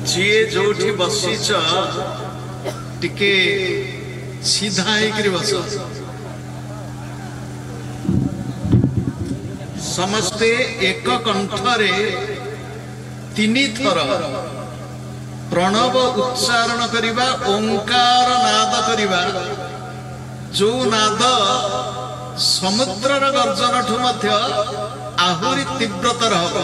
जीए जोठी बसीच टिके सीधा होकर बस समस्ते एक कंठरे 3 थर प्रणव उच्चारण करिबा ओंकार नाद करिबा जो नाद समुद्रर गर्जन ठु मध्य आहुरी तीव्रतर हब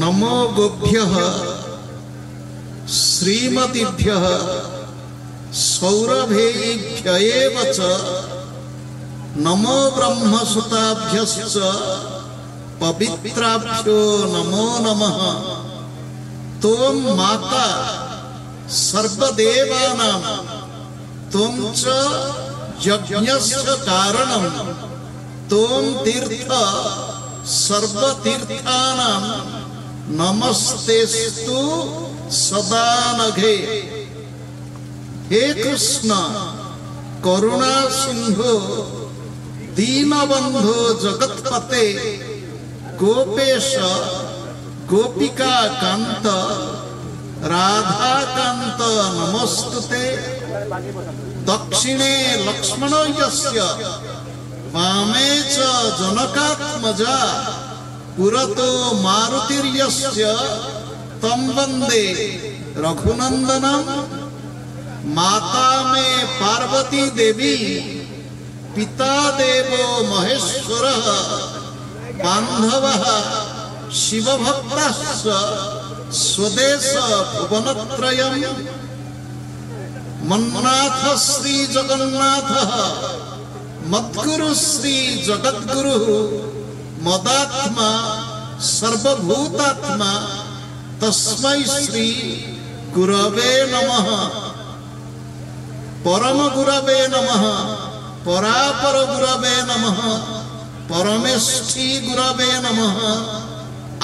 नमो गोभ्यः श्रीमतीभ्यः सौरभेभ्यः च नमो ब्रह्मसुताभ्यश्च पवित्राभ्यो नमो नमः। त्वं माता सर्वदेवानां त्वं च यज्ञस्य कारणं त्वं तीर्थ सर्वतीर्थानां नमस्तेस्तु सदा नघे। हे कृष्ण करुणा सिंधु दीनबंधु जगत्पते गोपेश गोपिका कांत राधा कांत नमस्तुते। दक्षिणे लक्ष्मण यस्य वामे च जनकात्मजा पुरतो मारुतिर्यस्य तं वन्दे रघुनंदनम। माता में पार्वती देवी पिता देवो महेश्वरः बांधवः शिवभक्तश्च स्वदेश भुवनत्रयम्। मन्नाथ श्री जगन्नाथः मद्गुरु श्री जगद्गुरु मदात्मा सर्वभूतात्मा तस्मै श्री गुरवे नमः। परम गुरवे नमः परापर गुरवे नमः परमेष्ठी गुरवे नमः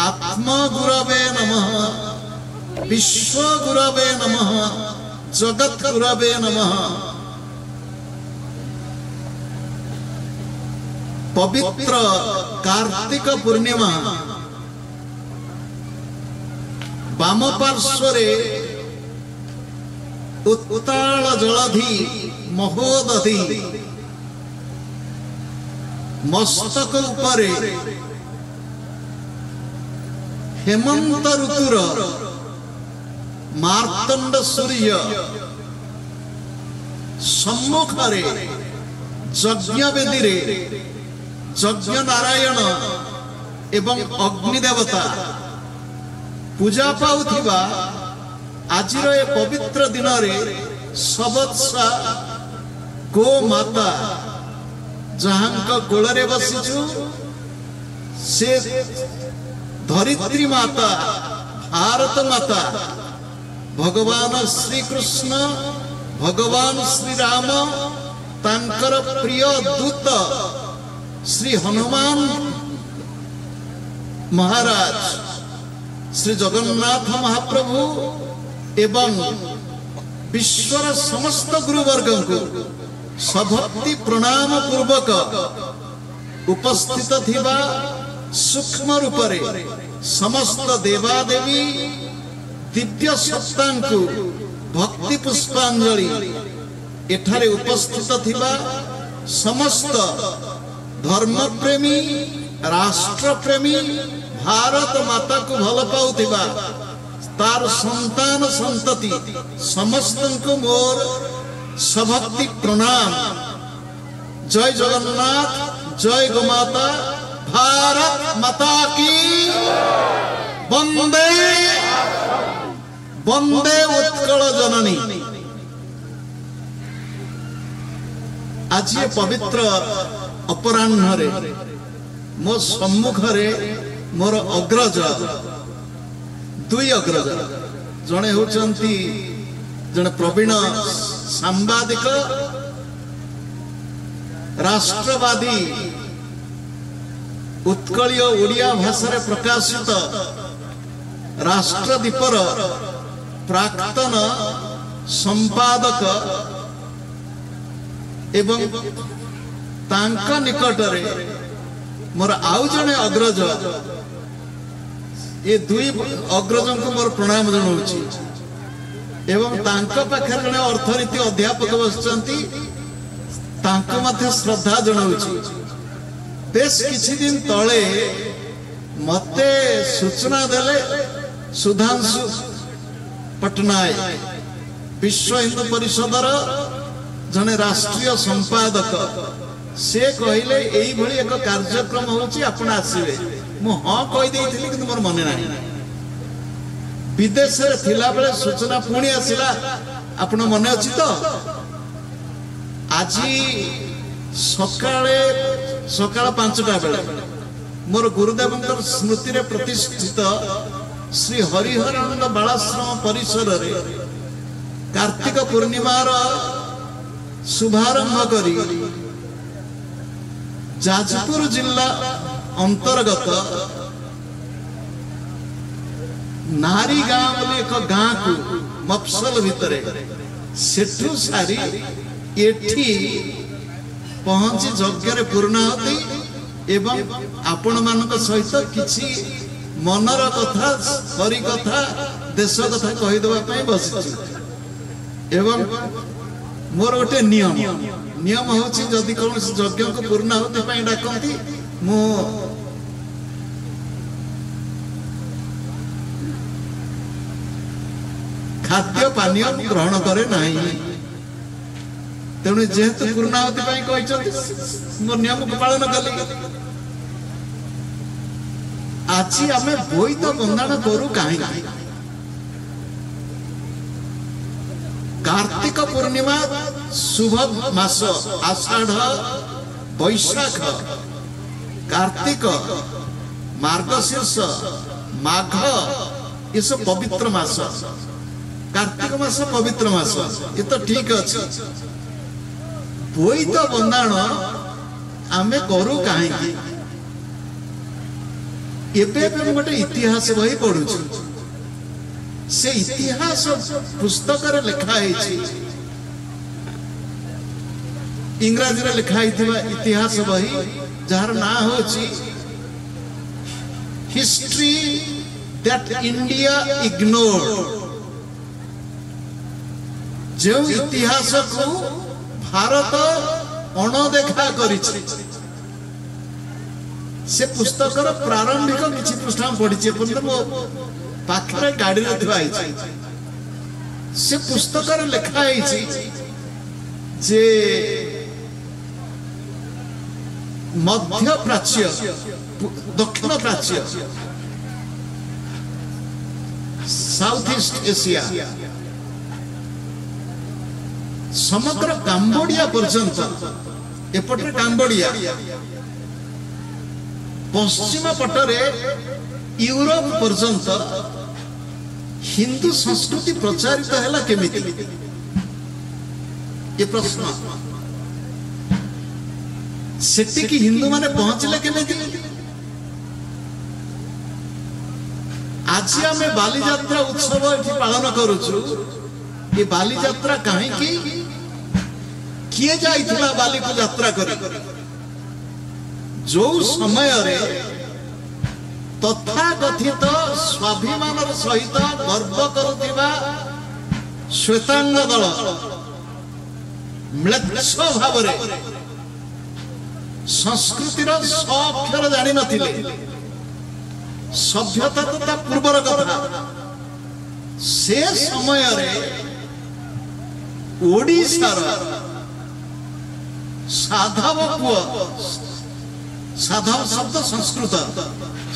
आत्मा गुरवे नमः विश्व गुरवे नमः जगत गुरवे नमः। पवित्र कार्तिक पूर्णिमा वाम पार्श्वरे उत्ताल जलधि महोदधि मस्तक उपरे हेमंत ऋतुर मार्तंड सूर्य सम्मुखरे यज्ञ वेदी यज्ञ नारायण एवं अग्निदेवता पूजा पाउथिबा आजिर ए पवित्र दिन रे सबत्सा गो माता जहांक कोलरे बसिचु से धरित्री माता भारत माता भगवान श्री कृष्ण भगवान श्री राम तांकर प्रिय दूत श्री हनुमान महाराज श्री जगन्नाथ महाप्रभु एवं विश्वर समस्त गुरुवर्ग को सभक्ति प्रणाम पूर्वक उपस्थित थिबा सूक्ष्म रूपरे समस्त देवादेवी दिव्य सत्ता को भक्ति पुष्पांजलि एठारे उपस्थित थिबा समस्त धर्मप्रेमी राष्ट्रप्रेमी भारत माता को भल पाउथिबा तार संतान संतति समस्त को मोर सभक्ति प्रणाम। जय जगन्नाथ, जय गोमाता, भारत माता की वंदे वंदे उत्कल जननी। आज ये पवित्र अपराह्न मो सम्मुखरे मोर अग्रज दुई अग्रज जड़े होचंती जड़े प्रवीण सांबादिक राष्ट्रवादी उत्कलीय ओडिया भाषा प्रकाशित राष्ट्रदीपर प्राक्तन संपादक एवं तांका निकटरे मोर आउ जने अग्रज ये दुई अग्रज को मोर प्रणाम जनाऊँ एवं तांका पाखे जने अर्थनीति अध्यापक बसचंती तांको मध्य श्रद्धा जनाऊँ। बेस किछि दिन तले मते सूचना देले सुधांशु पटनायक विश्व हिंदू परिषदर जने राष्ट्रीय संपादक से कहले एई भली एक कार्यक्रम होची आपण आसीबे। मु हां कहि देइथिली किंतु मोर मने नाही। विदेश रे थिला बेले सूचना पुणी आसिला आपण मने अछि तो आजी सकाळे सकाळ 5टा बेले मोर गुरुदेवंकर स्मृति रे प्रतिष्ठित श्री हरिहरानंद बालाश्रम परिसर रे कार्तिक पूर्णिमार शुभारंभ करी जाजपुर जिला अंतर्गत नारी गाँ बोली एक गाँ को मफसल भितर सेठू सारी एठी पहुंची यज्ञ रे पूर्णाहुति एवं आपण मानक सहित किछि मनर कथा हरि कथा देश कथा कहि देबा पई बसिछि। एवं मोर गोटे नियम होछि जदि कौन यज्ञ को पूर्णाहुति पई डाकंती मु खाद्य पानीय ग्रहण करे नाही। तेणु जेहेतु पूर्णाहुति पई कहिसथि मो नियम को पालन कली। आज आमे बोईत बंधन करू काहे कार्तिक पूर्णिमा शुभ मास आषाढ़ वैशाख कार्तिक मार्गशीर्ष माघ ये सब पवित्र मास। कार्तिक मास पवित्र मास ये तो ठीक अच्छे। बोईत बंधाण आमे करू काहे एबे गोटे इतिहास बही पढ़ु से इतिहास पुस्तक रे लिखा है इंग्रजी रे लिखा इतिहास बही जार ना होची हिस्ट्री दैट इंडिया इग्नोर्ड। जो इतिहास को भारत अणदेखा करिछि से पुस्तकर प्रारंभिक किछि पृष्ठा पढ़ी मो पाखरे गाड़ी रे थुआ से पुस्तकर लिखा जे मध्य प्राच्य दक्षिण प्राच्य साउथ ईस्ट एशिया समग्र काम्बोडिया पर्यंत एपटे काम्बोडिया पश्चिम पटरे यूरोप पर्यंत हिंदू संस्कृति प्रचारित हैला केमिति ये प्रश्न सेठी की हिंदू माने पहुंचले केमिति। आज आमे बाली यात्रा उत्सव एठी पालन करूछु। ये बाली यात्रा काहे की किए जाइथिला बाली को यात्रा करी जो समय रे तथाकथित स्वाभिमान सहित गर्व करुथिबा श्वेतांग दल म्लेच्छ भाव संस्कृतिर अक्षर जानी नथिले सभ्यता तो ता पूर्वर कथा से समय रे ओडिशार साधव पुआ साधव शब्द संस्कृत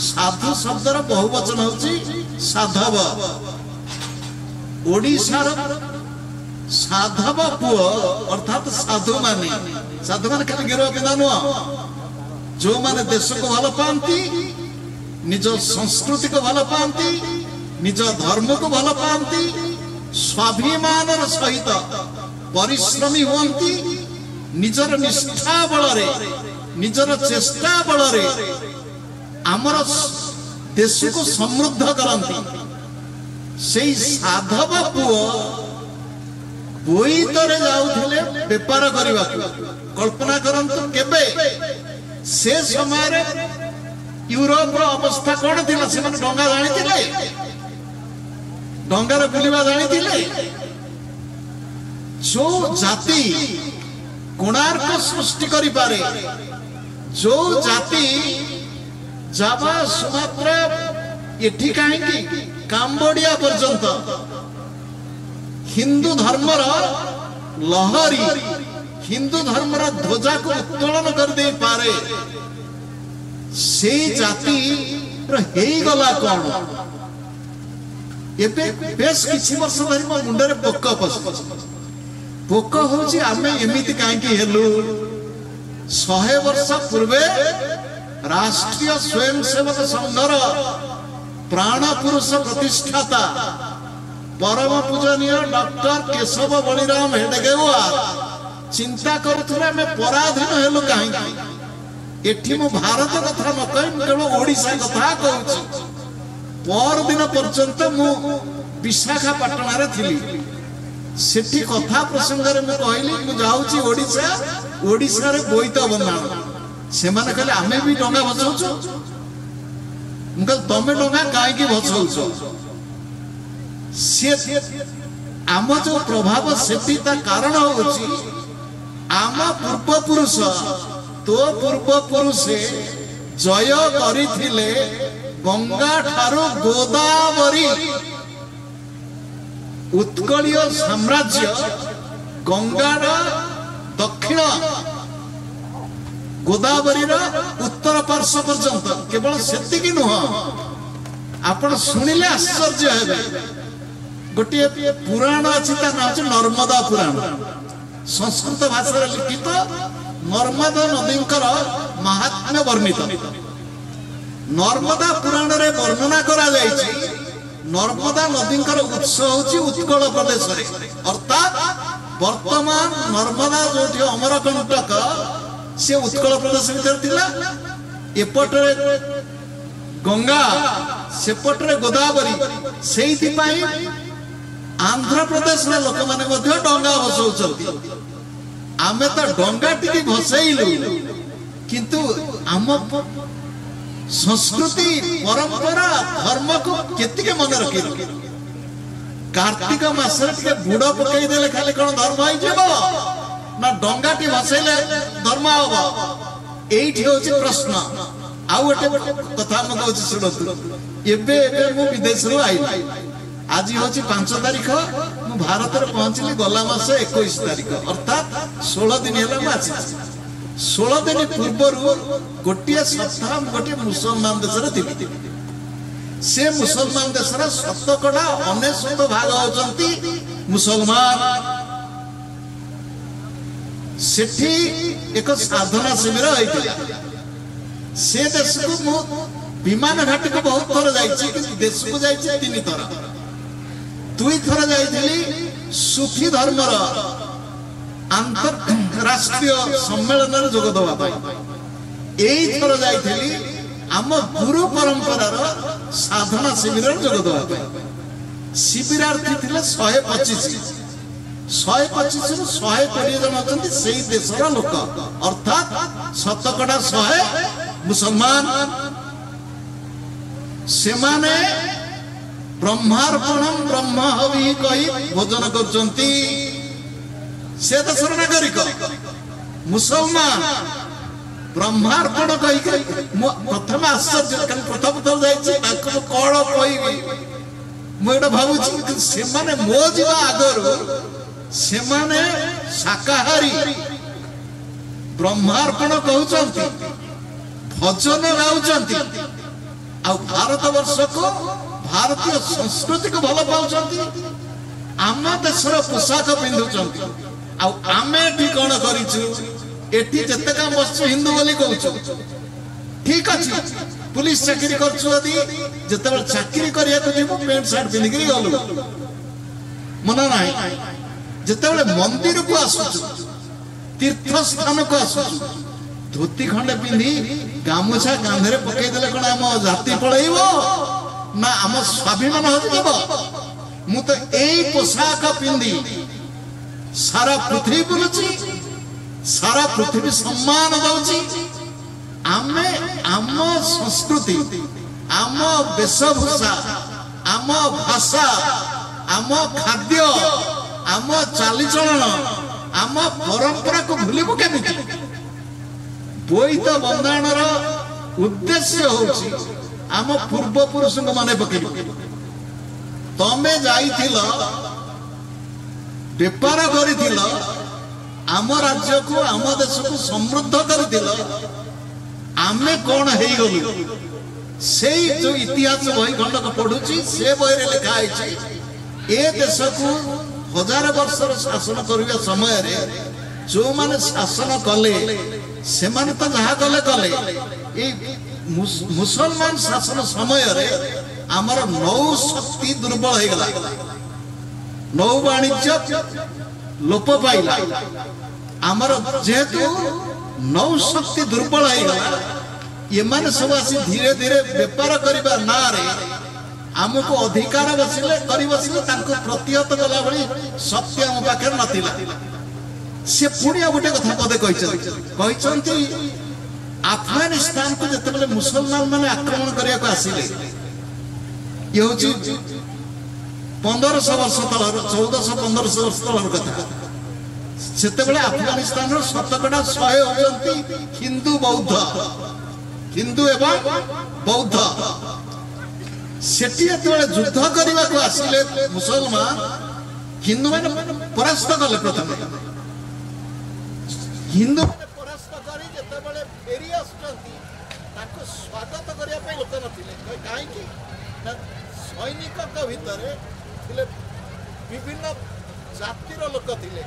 साधु शब्दर बहुवचन होची साधव ओडिशार साधव पुआ अर्थात साधु माने खाली गिरोह पिंधा नुह जो माने देश को भल पाती निज संस्कृति को भल पाती निज धर्म को भल पाती स्वाभिमान सहित परिश्रमी हुअंती निजर निष्ठा बल निजर चेष्टा बल आमर देश को समृद्ध करती से साधव पुओ बोईतरे जाउथिले व्यापार करबा कल्पना करंतु केबे से समय रे यूरोप रो अवस्था कोन थिला से मन डंगा जानि थिले डंगा रे बुलिबा जानि थिले जो जाति कोणार्क सृष्टि करि पारे जो जाति जावा सुमात्रा एठी काहे की काम्बोडिया पर्यंत हिंदू धर्मर लहरी हिंदू धर्मर ध्वजा को उत्तोलन कर दे पारे से जाति गला कौन एबे बेस किछि वर्ष धरि मो मुंडरे पोक पस पोक होची आमे एमिति काहे की हेलु 100 वर्ष पूर्वे राष्ट्रीय स्वयंसेवक संघर प्राण पुरुष प्रतिष्ठाता परम पूजनीय डॉक्टर केशव बलिराम हेडगेवार चिंता करुथुले में पराधीन हेलु काहे एठी मो भारत कथा न कहि केवल ओडिसा कथा कहूची पर दिन पर्यंत मु विशाखापट्टनम रे थिली सेठी कथा प्रसंग रे मु कहली मु जाउची ओडिसा ओडिसा रे बोईत बनाण से माने कहले आमे भी डंगा भसौछु मु कहल तमे डंगा काहे की भसौछु आम जो प्रभाव से कारण होची आम पूर्व पुरुष तो पूर्व पुरुषे जय करिथिले गंगा ठारो गोदावरी उत्कलीय साम्राज्य गंगार दक्षिण गोदावरी उत्तर पार्श्व पर्यंत केवल सेतिकी नुह आपण सुनिले आश्चर्य हेबे गोटे पुराण अच्छी नाम नर्मदा पुराण संस्कृत भाषा लिखित नर्मदा नदी महात्म्य वर्णित नर्मदा पुराण रे वर्णना करा जायछि नर्मदा नदी उत्स होछि उत्कल प्रदेश रे अर्थात वर्तमान नर्मदा जोठी अमरकंटक से उत्कल प्रदेश भीतर थिला एपटरे गंगा सेपटरे गोदावरी सेइथि पई आंध्र प्रदेश रे लोक माने मध्य डंगा भसौचंती आमे त डंगा टिकी भसैलु किंतु आम संस्कृति परंपरा धर्म को केतिके मन रखिलु कार्तिक मास रे के बुड़ पकई देले खाली कोन धर्म होई जेबो ना डंगा टी भसैले धर्म होबो एइठी होची प्रश्न आउ एटे कथा म कहू सुनतु एबे मु विदेश रो आइली आज होची 5 तारीख मु भारत रे पहुंचली गला मास 21 तारीख अर्थात 16 दिन हेला माछ 16 दिन पूर्वरु गोटिया सप्ताह गोटिया मुसलमान देश रे थिबी से मुसलमान देश रे शतकड़ा 99 भाग होचंती मुसलमान सेठी एक साधना शिविर होइतिला से देश को मु विमान घाटी को बहुत थर जाइछि कि देश को जाइछि 3 थर 2 थर जाइथिली सुफी धर्मर अंतरराष्ट्रीय सम्मेलन रे जोग दवा पाई एई थर जाइथिली आम गुरु परंपरार साधना शिविर रे जोग दवा पाई शिविरार्थी थिले 125 125 रु 120 जन अछंती सेई देशर लोक अर्थात शतकड़ा 100 मुसलमान से माने ब्रह्मार्पणम ब्रह्म हवि कहि भोजन करचंती से देशर नागरिक मुसलमान ब्रह्मार्पण कही प्रथम आश्चर्य प्रथम थर जाइए कौन कह मुझे भावुची से मो जीवा आगर से शाकाहारी ब्रह्मार्पण कहते भजन गाँव भारत वर्ष को भारतीय संस्कृति को भल पाँच आम देशर पोशाक पिंधुंट आम एटी कौन करी जिते काम बस हिंदू बोली कहूँ ठीक अच्छे पुलिस चाकरी करते चाकरी करने पेंट सार्ट पिंधिक गलु मन ना जिते मंदिर को आसु तीर्थ स्थान को आसु धोती खंडे पिंधि गामुछा कांधे पकईदे कौन आम जाति पलैब ना आम स्वाभिमान हजिब मु तो यही पोशाक पिंधि सारा पृथ्वी बुलुची सारा पृथ्वी सम्मान दौची आमे आम संस्कृति आम वेशभूषा आम भाषा आम खाद्य आम चालीचलन आम परंपरा को भूलू केमी बोईत बंधाणर उद्देश्य होची आम पूर्व पुरुष को मन पकड़ तमे जाइथिल बेपार करिथिल आम राज्य को आम देश को समृद्ध कर आमे कौन है गलु से जो इतिहास बही खंडक पढ़ुची से बही रे लिखा है ए देश को हजार वर्ष शासन करने समय रे जो माने शासन कले से माने तो जहाँ कले कले ए मुसलमान शासन समय रे आमर नौ शक्ति दुर्बल हो गला नौ वाणिज्य लोप पाइला आमर जेहेतु नौ शक्ति दुर्बल हो गला ये माने सब आसी धीरे धीरे व्यापार करबा ना रे आमको अधिकार बसिले करी बसिले तांको प्रतिहत गला भली शक्ति हम पाखे नथिला से पुणिया गोटे कथा पदे कहचंती अफगानिस्तान को जते मुसलमान माने आक्रमण करिया को आसिले ये होची 1500 वर्ष तलर 1400-1500 वर्ष तलर कथा सेते अफगानिस्तान शतकड़ा 100 होती हिंदू बौद्ध हिंदू एवं बौद्ध सेठी युद्ध करने को आसिले मुसलमान हिंदू मैंने परास्त कले प्रथम हिंदू मैंने परास्त करी जेतेबेले फेरी आसुचंती ताको स्वागत करिया पे लोक नथिले काहे कि सैनिक भितर थिले विभिन्न जातिर लोक थिले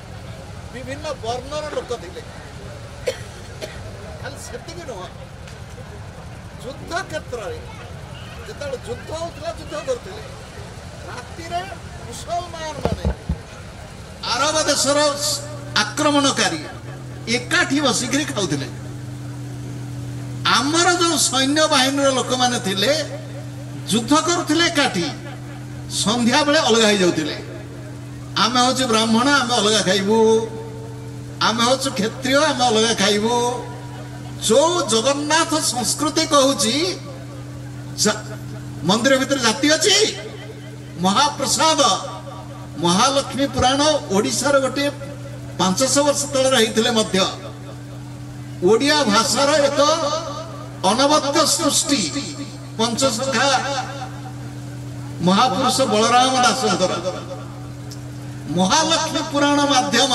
विभिन्न वर्णर लोक थिले खाली सेतिक नुह युद्ध क्षेत्र रे जेते युद्ध होतला युद्ध करथिले राति रे मुसलमान माने अरब देशर आक्रमणकारी एकाठी बसिकरी खाउथिले आमर जो सैन्य बाहिनी लोक माने थिले युद्ध करुथिले एकाठी संध्या बेले अलग हो जाउथिले आमे होचे ब्राह्मण आमे अलग खाइबू आमे होचे क्षत्रिय आमे अलग खाइबू जो जगन्नाथ संस्कृति कहूची मंदिर भीतर जाति अच्छी महाप्रसाद महालक्ष्मी पुराण ओडिशार गोटे 500 वर्ष तले रही मध्य ओडिया भाषार एक अनवद्य सृष्टि पंचसखा महापुरुष बलराम दासंकर महालक्ष्मी पुराण माध्यम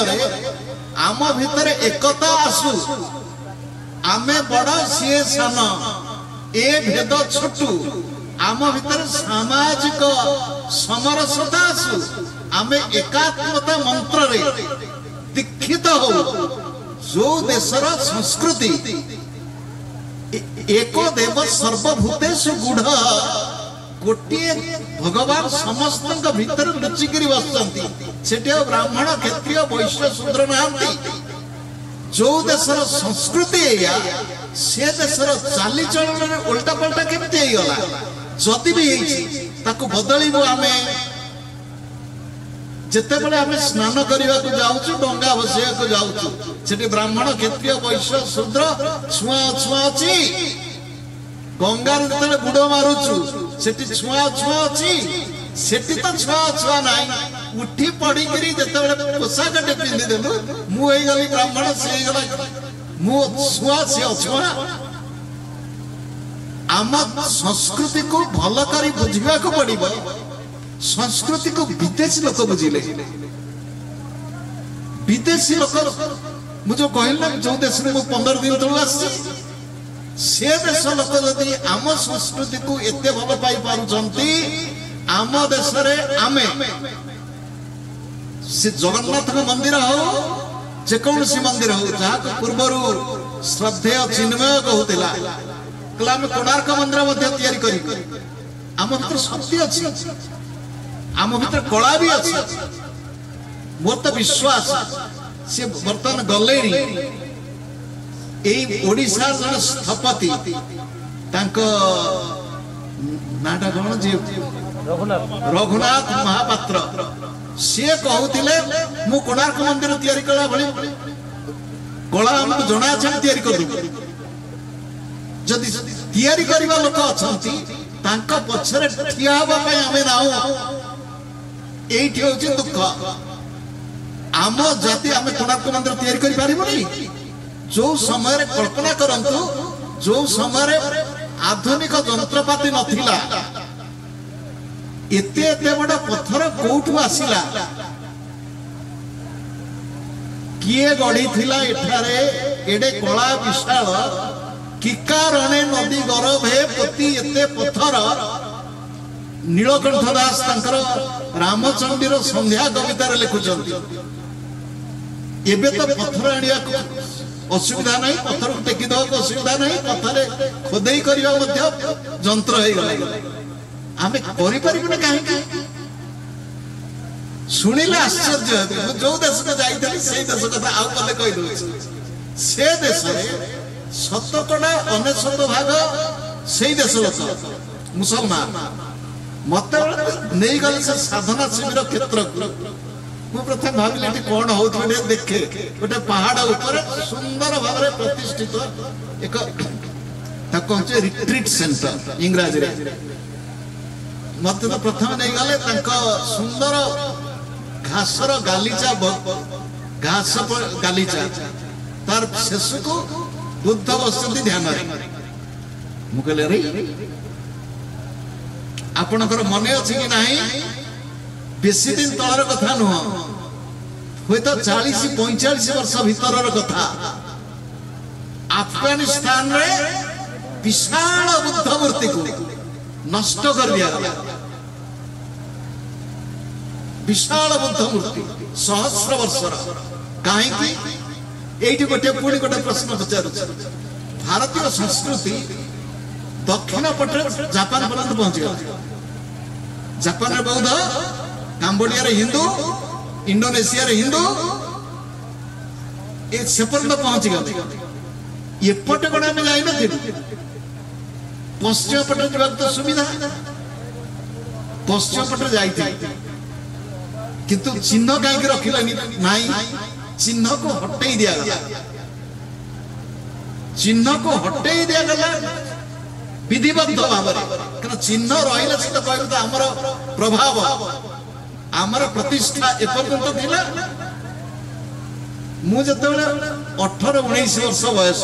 आम भितर एकता आसु आमे बड़ सी सान ए भेद छोटू आम भितर सामाजिक समरसता आसु आमे एकात्मता मंत्र रे दीक्षित हो जो देशर संस्कृति एको देव सर्वभूतेषु गुढ़ गोटे भगवान समस्त भीतर लुचिकी बसती सेठी ब्राह्मण क्षत्रिय वैश्य शूद्र नहांती जो देशर संस्कृति से देशर चालीचलन उल्टा पल्टा केमती गला जदि भी ताकू बदलू आमे जिते बड़े आमे स्नान करने को जाऊँ डंगा बसैया को जाऊँ सेठी ब्राह्मण क्षत्रिय वैश्य शूद्र छुआ छुआ अच्छी गंगार जो बुड़ मारुचु सेठी छुआ छुआ अच्छी सेठी तो छुआ छुआ ना उठी पड़ी जिते पोशाक पिंधि देलु मुझे ब्राह्मण से मु छुआ से अछुआ आम संस्कृति को भल कर बुझा पड़ो संस्कृति को विदेशी लोक बुझिले विदेशी लोक मुझे कहला जो देश में 15 दिन तक आसी से देश लोक जदि आम संस्कृति को एते भल पाई पारुचंती आम देश रे आमे से जगन्नाथ मंदिर हो जेकोसी मंदिर हो जहाँ पूर्वर श्रद्धेय चिन्मय कहूला कहला आम कोणार्क मंदिर आम भीतर शक्ति अच्छी आम भीतर कला भी अच्छी मोर तो विश्वास से बर्तमान गले ओडिशा जन स्थपति नाटा कौन जी रघुनाथ महापात्र सी कहते मु कोणार्क मंदिर तैयारी कला भली कला आमको जना तैयारी कर जदि तैयारी करबा लोक अछंती तांका पछरे ठिया हबा पय आमे नाउ एठी होची दुख आम जाति आमे कोणार्क मंदिर तैयारी करि पारिबोनी जो समय रे कल्पना करंतु जो समय रे आधुनिक यंत्रपाति नथिला एते एते बड़ा पत्थर कोठु आसिला किए गढ़ी थिला एठारे एडे कला विशाल किकारणे नदी गरभे पति एते पत्थर नीलकंठ दास तांकर रामचंद्र संध्या कविता रे लिखुचंती एबे तो पत्थर आनिया असुविधा नहीं पत्थर को टेकी दो असुविधा नहीं पत्थर खोदेई करिया मध्य यंत्र हे गला आमे करि परिबने काहे सुनिले आश्चर्य हेबे जो देश को जाइतली सेही देश कथा आउ कले कहि दो से देश रे शतकड़ा 99 भाग सेही देश लोक मुसलमान मत नहीं गल से साधना शिविर क्षेत्र मु प्रथम भाविले कि कोन होत देखे गोटे पहाड़ ऊपर सुंदर भाव में प्रतिष्ठित एक ताको रिट्रीट सेंटर इंग्रजी रे मत तो प्रथम नहीं गले तांको सुंदर घासर गालीचा घास गालीचा तार शेष को बुद्ध बसती ध्यान मु कहले रे आपनकर मन अछि कि नाही बेसी दिन तळर कथा नुह होय तो 40-45 वर्ष भीतरर कथा अफगानिस्तान रे विशाल बुद्ध मूर्ति को नष्ट कर दिया गया विशाल बुद्ध मूर्ति सहस्र वर्षर काहे कि एठी गोटे पुणी गोटे प्रश्न पचार भारतीय संस्कृति दक्षिण पटे जापान पर्यंत पहुंच गया जापान रे बौद्ध काम्बोडिया रे हिंदू इंडोनेशिया रे हिंदू ए सेपर्यंत पहुंच गया एपटे कोन में जाई न पश्चिम पटे जब तो सुविधा पश्चिम पटे जाई किंतु चिन्ह काहे रखिलानी नाही चिन्ह को हटई दिया गया चिन्ह को हटई दिया गया विधिबद्ध भाव में चिन्ह रही से कहते आमर प्रभाव आमर प्रतिष्ठा एपर्यंत थिला मु जते 18-19 वर्ष बयस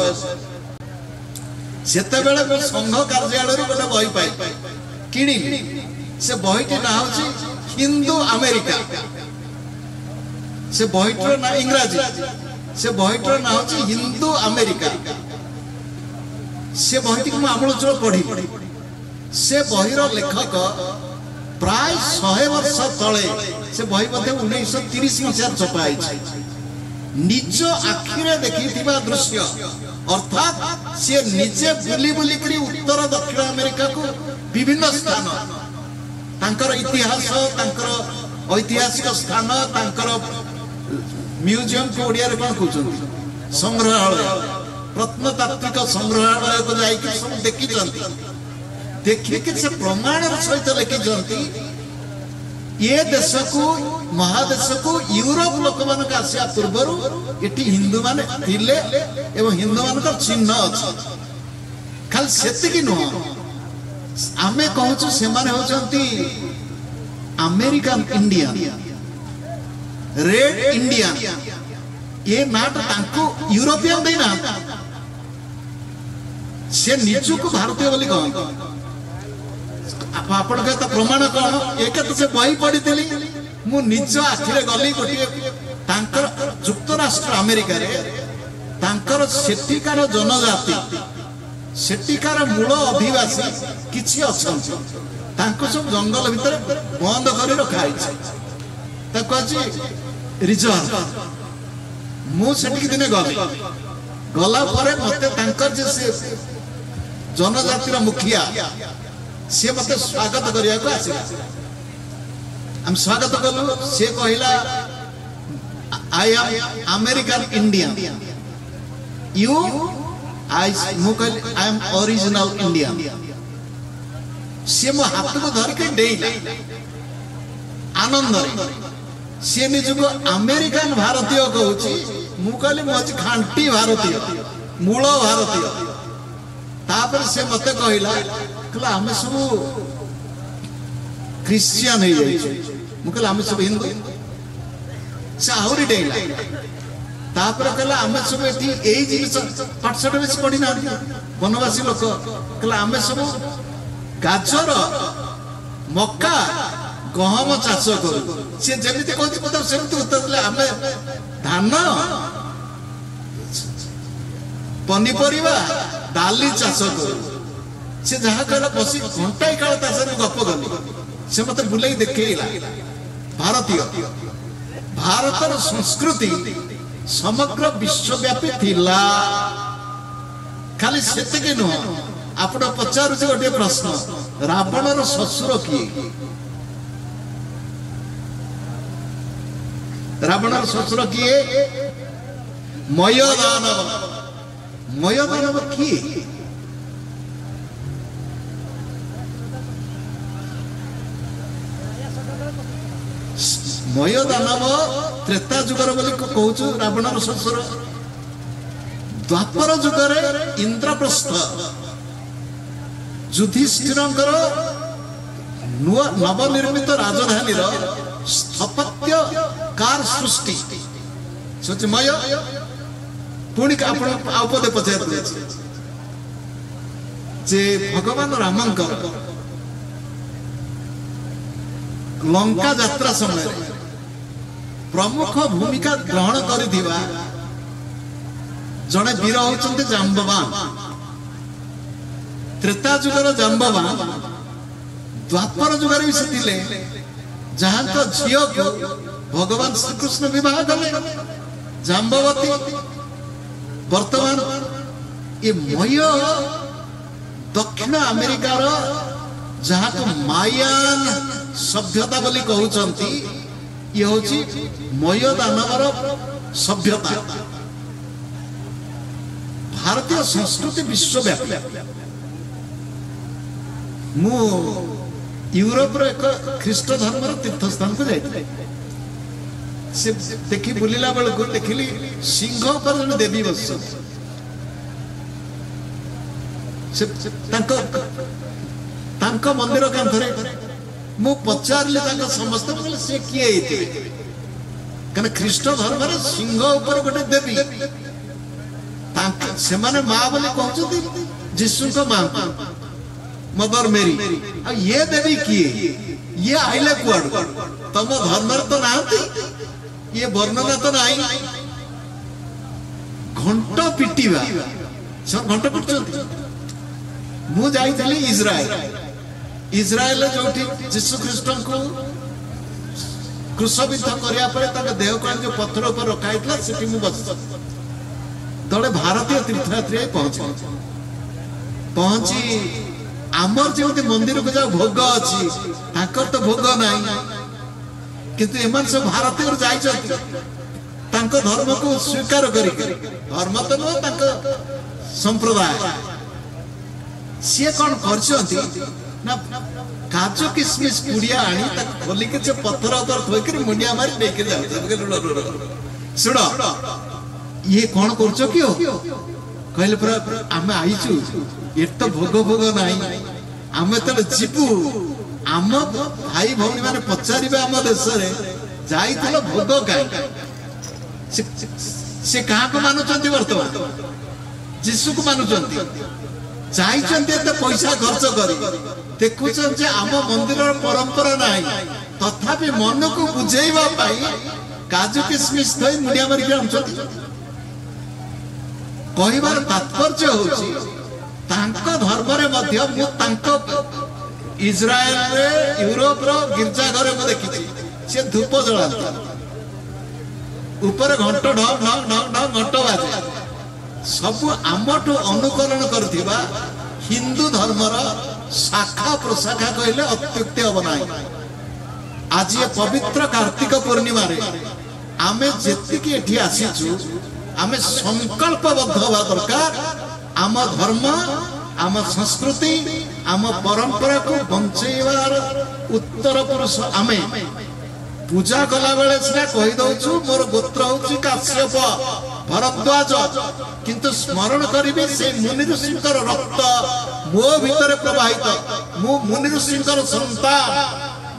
सेते बेले को संघ कार्यालय रे गोटे बही पाई किणी से बहीटी ना होची हिंदू अमेरिका से बहीटर ना इंग्रजी से बहीटर ना होची हिंदू अमेरिका से बहीटी को आमूलचूल पढ़ी से बहीर लेखक प्राय 100 वर्ष तले से बही मध्य 1930 मसीह छपाई निज आखिरे देखिथिबा दृश्य अर्थात से निजे बुली बुली करी उत्तर दक्षिण अमेरिका को विभिन्न स्थान तांकर इतिहास तांकर ऐतिहासिक स्थान तांकर म्यूजियम को ओडिया रे कोन कहउछन संग्रहालय प्रत्नतात्विक संग्रहालय को जाई कि सब देखि जंती देखि कि से प्रमाण सहित लिखि जंती ये देश को महादेश को यूरोप लोक मान का आसिया पूर्वरु एटी हिंदू माने थिले एवं हिंदू मान का चिन्ह अछि खाल सेति कि नो आमे कहउछु से माने होचंती अमेरिकन इंडियन रेड इंडियन ये नाटा तांको यूरोपियन देना से निजु को भारतीय बोली कहते आपण कहता प्रमाण कौन एक तो से बही पढ़ी मु निज आखिरे गली गोटे तांकर युक्तराष्ट्र अमेरिका रे तांकर सेठिकार जनजाति सेठिकार मूल अधिवासी किछि अछंती तांको सब जंगल भीतर बंद करी रखा है ताको अछि रिजर्व मु सेठी दिने गली गला परे मते तांकर जे से जनजातिर मुखिया से मते स्वागत करिया को आसिला हम स्वागत कलु से कहिला I am American Indian you I Mukul I am original Indian से मो हाथ को धर के डेला आनंद रे से निजको अमेरिकन भारतीय कहूची मु कहली मो खांटी भारतीय मूल भारतीय तापर से मते कहिला कहला हमें सब क्रिश्चियन है मु कहला हमें सब हिंदू से आहुरी डेला तापर कहला हमें सब एठी एई जिनिस पाठशाठ बेस पढ़ी ना वनवासी लोक कहला हमें सब गाजर मक्का गहम चाष करू से जेमिति कहछि मतलब सेमिति उत्तर देले हमें धान पनीपरिवा डाली चाष करू से जहाँ कहला बसी घंटाई काल तासरे गप गली से मते बुलाई देखैला भारतीय भारतर संस्कृति समग्र विश्वव्यापी थिला खाली सेतके नुह आपण पचारुछि गोटे प्रश्न रावणर ससुर किए रावणर ससुर किए मयदानव किए मयदानव त्रेता जुगर बोली कहूछु रावणर ससुर द्वापर जुगरे इंद्रप्रस्थ युधिष्ठिरंकर नवनिर्मित राजधानी स्थापत्य कार सृष्टि सचमय पुणी आपण आपदे पचार जे भगवान रामंकर लंका यात्रा समय प्रमुख भूमिका ग्रहण करिथिबा जने वीर होचंते जाम्बवान त्रेता जुगर जाम्बवान द्वापर जुगर भी से जहां तो झियो को भगवान श्री कृष्ण विवाह कले जाम्बवती वर्तमान ये मय दक्षिण अमेरिका रो जहां तो मायान सभ्यता बोली कहउचंती ये होची मय दानवर सभ्यता भारतीय संस्कृति विश्वव्यापी मु यूरोप रो एक ख्रीष्ट धर्म तीर्थ स्थान को जाइए से देखी बुलिला बेल को देखिली सिंह पर जन देवी बस से तांको मंदिर कांथरे मु पचारले तांको समस्त बोले से किए हेते कने ख्रीष्ट धर्म रे सिंह ऊपर गोटे देवी तांको से माने मां बोले कहउछथि यीशु को मां मदर मेरी अब ये देवी किए ये आइले कुआड तम धर्म तो नांती ये वर्णना तो नहीं घंटा पिटिवा सब घंटा पिटचंती मु जाइतली इजराइल जोठी यीशु ख्रीष्ट को क्रूसबिद्ध करिया परे ताके देह को जो पत्थर ऊपर रखाइतला सेठी मु बस दले भारतीय तीर्थयात्री पहुंची आमर जो मंदिर को जाओ भोग अच्छी ताकर तो भोग नहीं किंतु एमन सब भारतीय जाइछथि तांको धर्म को स्वीकार करी धर्म तो नो तांको संप्रदाय से कौन करछथि ना काजू किशमिश पुड़िया आनी तक खोली के से पत्थर ऊपर थोई के मुंडिया मारी लेके जाओ सुनो ये कौन करछो कियो कहले पर आमे आइछु एत भोग भोग नहीं आमे तले जीवु आम भाई भौणी माने पचारिबे आम देश रे जाइतलो भोग काई से क्या को मानुचंती वर्तमान जीशु को मानुचंती चाहिए एत पैसा खर्च कर देखुन जे आम मंदिर परंपरा नहीं तथापि मन को बुझेवा काजू किसमिस थई मुंडिया मारिक आनुचंती कहबार तात्पर्य होची तांको धर्म रे मध्य मु तांको इजराइल रे यूरोप रो गिरजा घरे को देखि से धूप जळाता ऊपर घंट ढ ढ ढ ढ घंट बाजे सब आमठो अनुकरण करथिबा हिंदू धर्मर शाखा प्रशाखा कहले अत्युक्ति हब नाही। आज ये पवित्र कार्तिक पूर्णिमा रे आमे जेतिकी एठी आसीचु आमे संकल्पबद्ध होवा दरकार आम धर्म आम संस्कृति आम परंपरा को बंचेवार उत्तर पुरुष आमे पूजा कला बेले सिना कहि दउछु मोर गोत्र होछि काश्यप भरद्वाज किंतु स्मरण करिबे से मुनि ऋषिकर रक्त मो भीतर प्रवाहित मु मुनि ऋषिकर संतान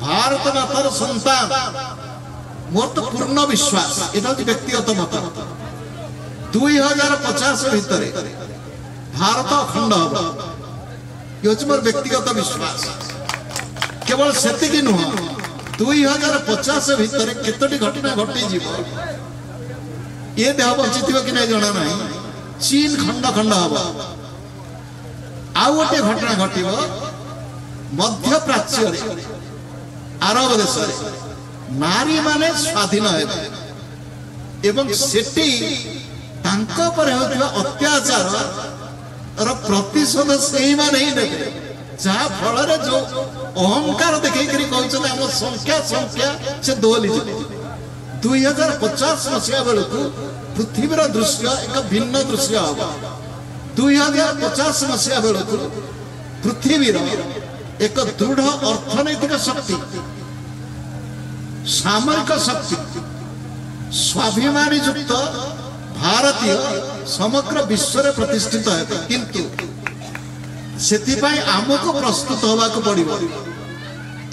भारत मातार संतान मोर तो पूर्ण विश्वास एटा व्यक्तिगत मत 2050 भीतर भारत अखंड हम ये मोर व्यक्तिगत विश्वास केवल सेतिकी नुह 2050 भीतर केतोटी घटना घटी जीव ये देह बंची कि नहीं जना ना चीन खंड खंड हम आउ गोटे घटना घट मध्य प्राच्य आरब देश नारी माने स्वाधीन एवं सेठी तांको पर होतिबा अत्याचार र प्रतिशोध सही माने ही नेबे जहा फल रे जो अहंकार देखै करी कहउछ हम संख्या संख्या से दोली 2050 मसिया बेलकु पृथ्वीर दृश्य एक भिन्न दृश्य होगा 2050 मसिया बेलकु पृथ्वीर एक दृढ़ अर्थनैतिक शक्ति सामरिक शक्ति स्वाभिमानी युक्त भारतीय समग्र विश्व रे प्रतिष्ठित है किंतु सेतिपाई आमको प्रस्तुत होबा को पड़िबो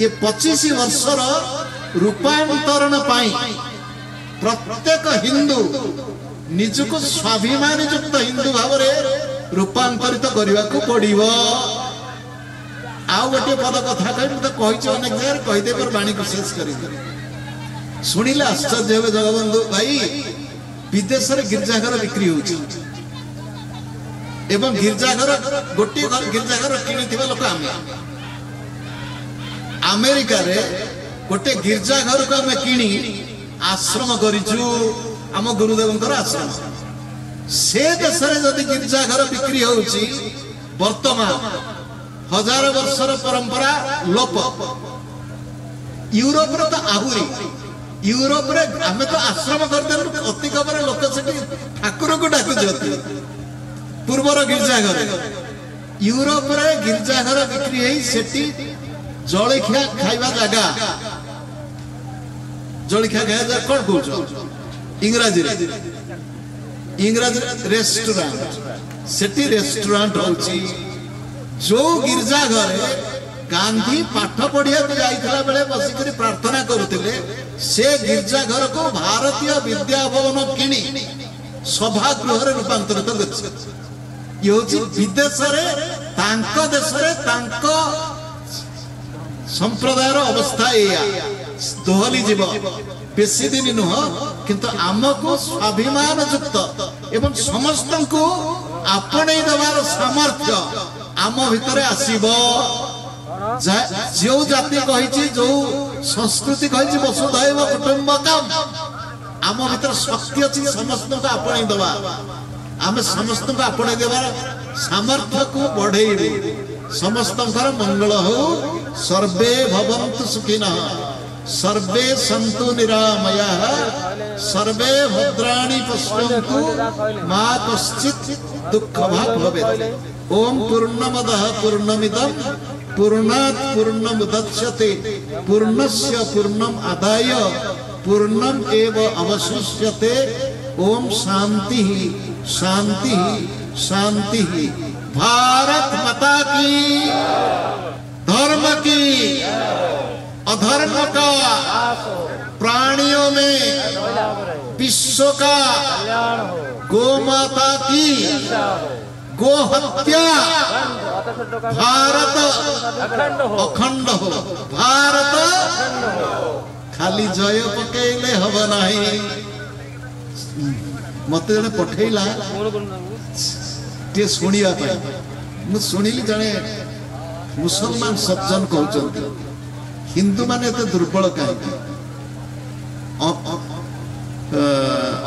ये 25 वर्षर रूपांतरण पाई प्रत्येक हिंदू निजको स्वाभिमानी युक्त हिंदू भाव रे रूपांतरित करबा को पड़िबो। आउ गोटे पद कथा कहि मते कहिछ अनेक जगह कहि दे पर बाणी को शेष करी सुनिले आश्चर्य हेबे जगबंधु भाई विदेश रे गिरजाघर बिक्री होछि एवं गिरजाघर गोटी घर गिरजाघर किनिथिबा लोक आमे अमेरिका रे गोटे गिरजाघर को आमे किनी आश्रम करिछु आम गुरुदेवंकर आश्रम से देश रे जदि गिरजाघर बिक्री होछि वर्तमान 1000 वर्षर परंपरा लोप यूरोप रे तो आहुरी यूरोप रे आमे तो आश्रम कर देलु अति खबर लोक सेठी ठाकुर को डाकु जति पूर्वर गिरजाघर यूरोप रे गिरजाघर बिक्री हेई सेठी जळखिया खाइबा जागा जळखिया खाइबा कोन कहउछो इंग्रजी रेस्टोरेंट सेठी रेस्टोरेंट होची जो गिरजाघर गांधी पाठ पढ़िया जाइथिला बेले बसिकरी प्रार्थना करुथिले से गिरजाघर को भारतीय विद्या भवन किनी सभागृह रे रूपांतरित करछि ये होछि विदेश रे तांको देश रे तांको संप्रदायर अवस्था एया दोहली जीव बेसी दिन नुह किंतु आमको स्वाभिमान युक्त एवं समस्त को आपणे देवार सामर्थ्य आम भितरे आसीबो जो जाति कहिछि जो संस्कृति कहिछि वसुधैव कुटुंबकम आम भीतर शक्ति अछि समस्त को आपणे देवा आमे समस्त को आपणे देवार सामर्थ्य को बढ़ेइबे समस्त मंगल हो सर्वे भवन्तु सुखिनः सर्वे सन्तु निरामयाः सर्वे भद्राणि पश्यन्तु मा कश्चित् दुःखभाग् भवेत्। ओम पूर्णमदः पूर्णमिदं पूर्णात् पूर्णमुदच्यते पूर्णस्य पूर्णम् आदाय पूर्णम् एव अवशिष्यते। ओम शांति शांति शांति। भारत माता की, धर्म की, अधर्म का प्राणियों में विश्व का गो माता की गो हत्या भारत अखंड हो भारत खाली जय पकेले हब नहीं मत जने पठेला टे सुनिया मु सुनिली जने मुसलमान सज्जन कहते हिंदू माने तो दुर्बल कहीं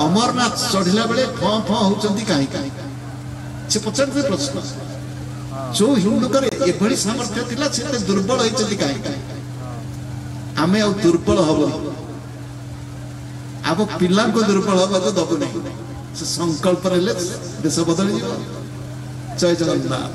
अमरनाथ चढ़ला बेले फँ फँ होती कहीं से पचारते प्रश्न जो हिंदुकर एभली सामर्थ्य थिला से दुर्बल होती कहीं आम आ दुर्बल हब आम पिला दुर्बल हवा को दबु नहीं से संकल्प देश बदल जय जगन्नाथ।